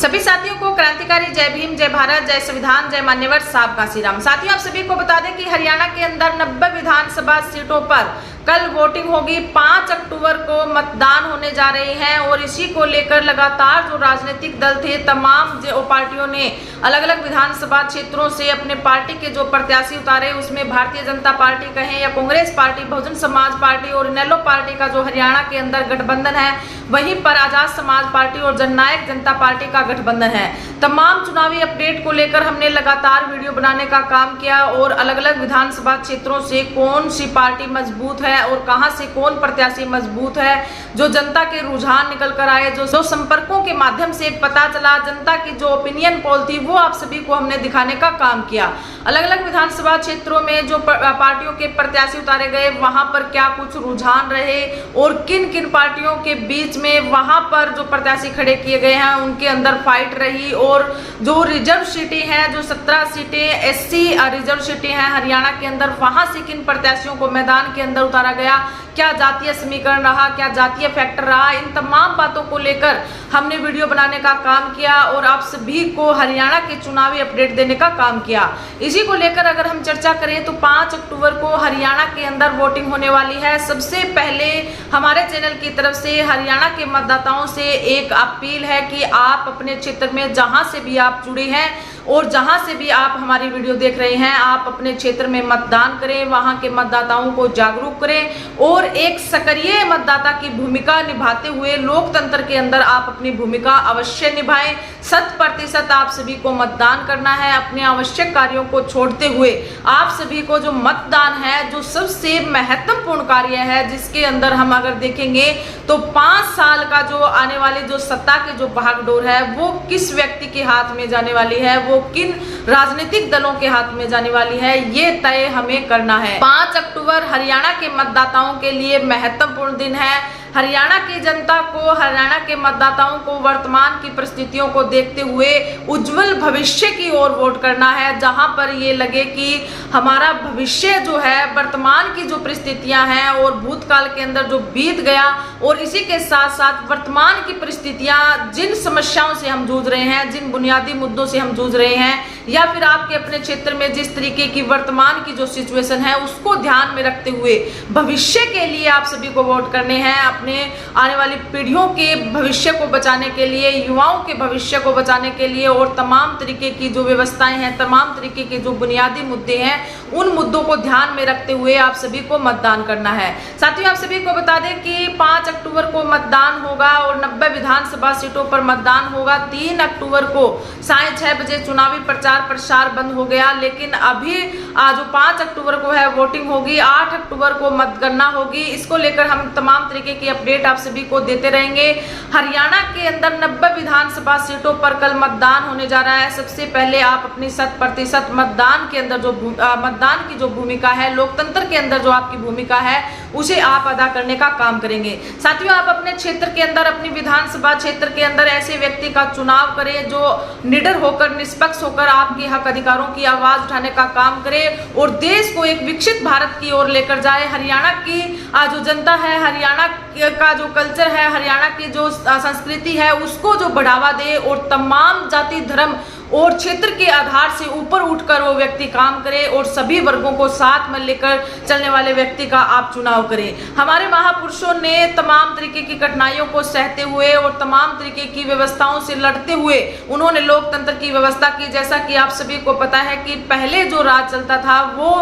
सभी साथियों को क्रांतिकारी जय भीम, जय भारत, जय संविधान, जय मान्यवर, साहब का श्री राम। साथियों, आप सभी को बता दें कि हरियाणा के अंदर 90 विधानसभा सीटों पर कल वोटिंग होगी। 5 अक्टूबर को मतदान होने जा रहे हैं और इसी को लेकर लगातार जो राजनीतिक दल थे, तमाम जो पार्टियों ने अलग अलग विधानसभा क्षेत्रों से अपने पार्टी के जो प्रत्याशी उतारे, उसमें भारतीय जनता पार्टी कहें या कांग्रेस पार्टी, बहुजन समाज पार्टी और इनेलो पार्टी का जो हरियाणा के अंदर गठबंधन है, वहीं पर आजाद समाज पार्टी और जननायक जनता पार्टी का गठबंधन है। तमाम चुनावी अपडेट को लेकर हमने लगातार वीडियो बनाने का काम किया और अलग अलग विधानसभा क्षेत्रों से कौन सी पार्टी मजबूत है और कहां से कौन प्रत्याशी मजबूत है, जो जनता के रुझान निकल कर आए, जो संपर्कों के माध्यम से पता चला, जनता की जो ओपिनियन पोल थी, वो आप सभी को हमने दिखाने का काम किया। अलग अलग विधानसभा क्षेत्रों में जो पार्टियों के प्रत्याशी उतारे गए, वहां पर क्या कुछ रुझान रहे और किन किन पार्टियों के बीच में वहां पर जो प्रत्याशी खड़े किए गए हैं उनके अंदर फाइट रही। और जो रिजर्व सीटें हैं, जो 17 सीटें एससी रिजर्व सीटें हैं हरियाणा के अंदर, वहां से किन प्रत्याशियों को मैदान के अंदर उतारा गया, क्या जातीय समीकरण रहा, क्या जातीय फैक्टर रहा, इन तमाम बातों को लेकर हमने वीडियो बनाने का काम किया और आप सभी को हरियाणा के चुनावी अपडेट देने का काम किया। इसी को लेकर अगर हम चर्चा करें तो 5 अक्टूबर को हरियाणा के अंदर वोटिंग होने वाली है। सबसे पहले हमारे चैनल की तरफ से हरियाणा के मतदाताओं से एक अपील है कि आप अपने क्षेत्र में जहां से भी आप जुड़े हैं और जहां से भी आप हमारी वीडियो देख रहे हैं, आप अपने क्षेत्र में मतदान करें, वहां के मतदाताओं को जागरूक करें और एक सक्रिय मतदाता की भूमिका निभाते हुए लोकतंत्र के अंदर आप अपनी भूमिका अवश्य निभाएं। 100% आप सभी को मतदान करना है। अपने आवश्यक कार्यों को छोड़ते हुए आप सभी को जो मतदान है, जो सबसे महत्वपूर्ण कार्य है, जिसके अंदर हम अगर देखेंगे तो 5 साल का जो आने वाली जो सत्ता की जो भागडोर है, वो किस व्यक्ति के हाथ में जाने वाली है, वो किन राजनीतिक दलों के हाथ में जाने वाली है, ये तय हमें करना है। 5 अक्टूबर हरियाणा के मतदाताओं के लिए महत्वपूर्ण दिन है। हरियाणा की जनता को, हरियाणा के मतदाताओं को वर्तमान की परिस्थितियों को देखते हुए उज्जवल भविष्य की ओर वोट करना है, जहां पर ये लगे कि हमारा भविष्य जो है, वर्तमान की जो परिस्थितियां हैं और भूतकाल के अंदर जो बीत गया, और इसी के साथ साथ वर्तमान की परिस्थितियां, जिन समस्याओं से हम जूझ रहे हैं, जिन बुनियादी मुद्दों से हम जूझ रहे हैं, या फिर आपके अपने क्षेत्र में जिस तरीके की वर्तमान की जो सिचुएशन है, उसको ध्यान में रखते हुए भविष्य के लिए आप सभी को वोट करने हैं। अपने आने वाली पीढ़ियों के भविष्य को बचाने के लिए, युवाओं के भविष्य को बचाने के लिए और तमाम तरीके की जो व्यवस्थाएं हैं, तमाम तरीके के जो बुनियादी मुद्दे हैं, उन मुद्दों को ध्यान में रखते हुए आप सभी को मतदान करना है। साथियों, आप सभी को बता दें कि 5 अक्टूबर को मतदान होगा और 90 विधानसभा सीटों पर मतदान होगा। 3 अक्टूबर को साढ़े 6 बजे चुनावी प्रचार प्रसार बंद हो गया, लेकिन अभी जो 5 अक्टूबर को है वोटिंग होगी। 8 अक्टूबर को मतगणना होगी। इसको लेकर हम तमाम तरीके की अपडेट आप सभी को देते रहेंगे। हरियाणा के अंदर 90 विधानसभा सीटों पर कल मतदान होने जा रहा है। सबसे पहले आप अपनी 100% मतदान के अंदर जो मतदान की जो भूमिका है, लोकतंत्र के अंदर जो आपकी भूमिका है, उसे आप अदा करने का काम करेंगे। साथियों, आप अपने क्षेत्र के अंदर, अपनी विधानसभा क्षेत्र के अंदर ऐसे व्यक्ति का चुनाव करें जो निडर होकर, निष्पक्ष होकर आपके हक अधिकारों की आवाज उठाने का काम करे और देश को एक विकसित भारत की ओर लेकर जाए। हरियाणा की जो जनता है, हरियाणा का जो कल्चर है, हरियाणा की जो संस्कृति है, उसको जो बढ़ावा दे और तमाम जाति, धर्म और क्षेत्र के आधार से ऊपर उठकर वो व्यक्ति काम करे और सभी वर्गों को साथ में लेकर चलने वाले व्यक्ति का आप चुनाव करें। हमारे महापुरुषों ने तमाम तरीके की कठिनाइयों को सहते हुए और तमाम तरीके की व्यवस्थाओं से लड़ते हुए उन्होंने लोकतंत्र की व्यवस्था की। जैसा कि आप सभी को पता है कि पहले जो राज चलता था, वो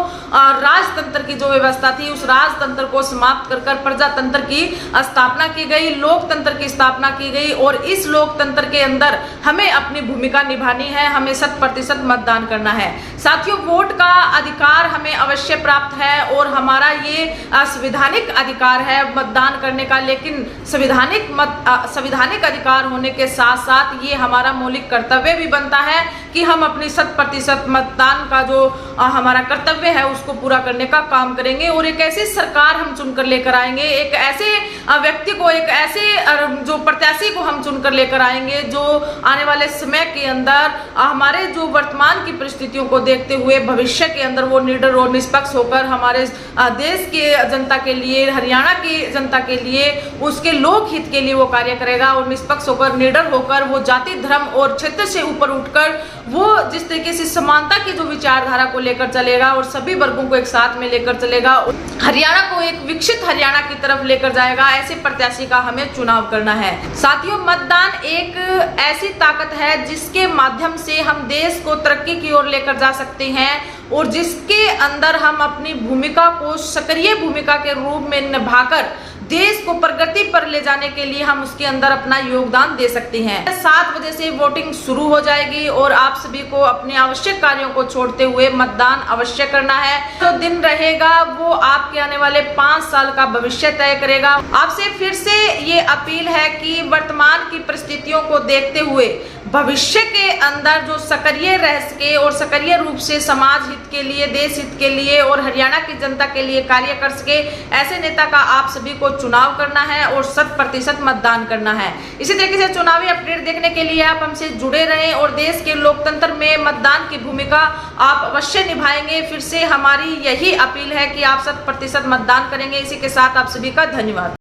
राजतंत्र की जो व्यवस्था थी, उस राजतंत्र को समाप्त कर प्रजातंत्र की स्थापना की गई, लोकतंत्र की स्थापना की गई और इस लोकतंत्र के अंदर हमें अपनी भूमिका निभानी है। हमें 100% मतदान करना है। साथियों, वोट का अधिकार हमें अवश्य प्राप्त है और हमारा ये संवैधानिक अधिकार है मतदान करने का, लेकिन संवैधानिक अधिकार होने के साथ साथ ये हमारा मौलिक कर्तव्य भी बनता है कि हम अपनी 100% मतदान का जो हमारा कर्तव्य है उसको पूरा करने का काम करेंगे और एक ऐसी सरकार हम चुनकर लेकर आएंगे, एक ऐसे व्यक्ति को, एक ऐसे जो प्रत्याशी को हम चुनकर लेकर आएंगे जो आने वाले समय के अंदर हमारे जो वर्तमान की परिस्थितियों को देखते हुए भविष्य के अंदर वो निडर और निष्पक्ष होकर हमारे देश के जनता के लिए, हरियाणा की जनता के लिए, उसके लोक हित के लिए वो कार्य करेगा और निष्पक्ष होकर, निडर होकर, वो जाति धर्म और क्षेत्र से ऊपर उठकर वो जिस तरीके से समानता की जो विचारधारा को लेकर चलेगा और सभी वर्गों को एक साथ में लेकर चलेगा, हरियाणा को एक विकसित हरियाणा की तरफ लेकर जाएगा, ऐसे प्रत्याशी का हमें चुनाव करना है। साथियों, मतदान एक ऐसी ताकत है जिसके माध्यम से हम देश को तरक्की की ओर लेकर जा सकते हैं और जिसके अंदर हम अपनी भूमिका को सक्रिय भूमिका के रूप में निभाकर देश को प्रगति पर ले जाने के लिए हम उसके अंदर अपना योगदान दे सकते हैं। 7 बजे से वोटिंग शुरू हो जाएगी और आप सभी को अपने आवश्यक कार्यों को छोड़ते हुए मतदान अवश्य करना है। जो दिन रहेगा वो आपके आने वाले 5 साल का भविष्य तय करेगा। आपसे फिर से ये अपील है कि वर्तमान की परिस्थितियों को देखते हुए भविष्य के अंदर जो सक्रिय रह सके और सक्रिय रूप से समाज हित के लिए, देश हित के लिए और हरियाणा की जनता के लिए कार्य कर सके, ऐसे नेता का आप सभी को चुनाव करना है और 100% मतदान करना है। इसी तरीके से चुनावी अपडेट देखने के लिए आप हमसे जुड़े रहें और देश के लोकतंत्र में मतदान की भूमिका आप अवश्य निभाएंगे। फिर से हमारी यही अपील है कि आप 100% मतदान करेंगे। इसी के साथ आप सभी का धन्यवाद।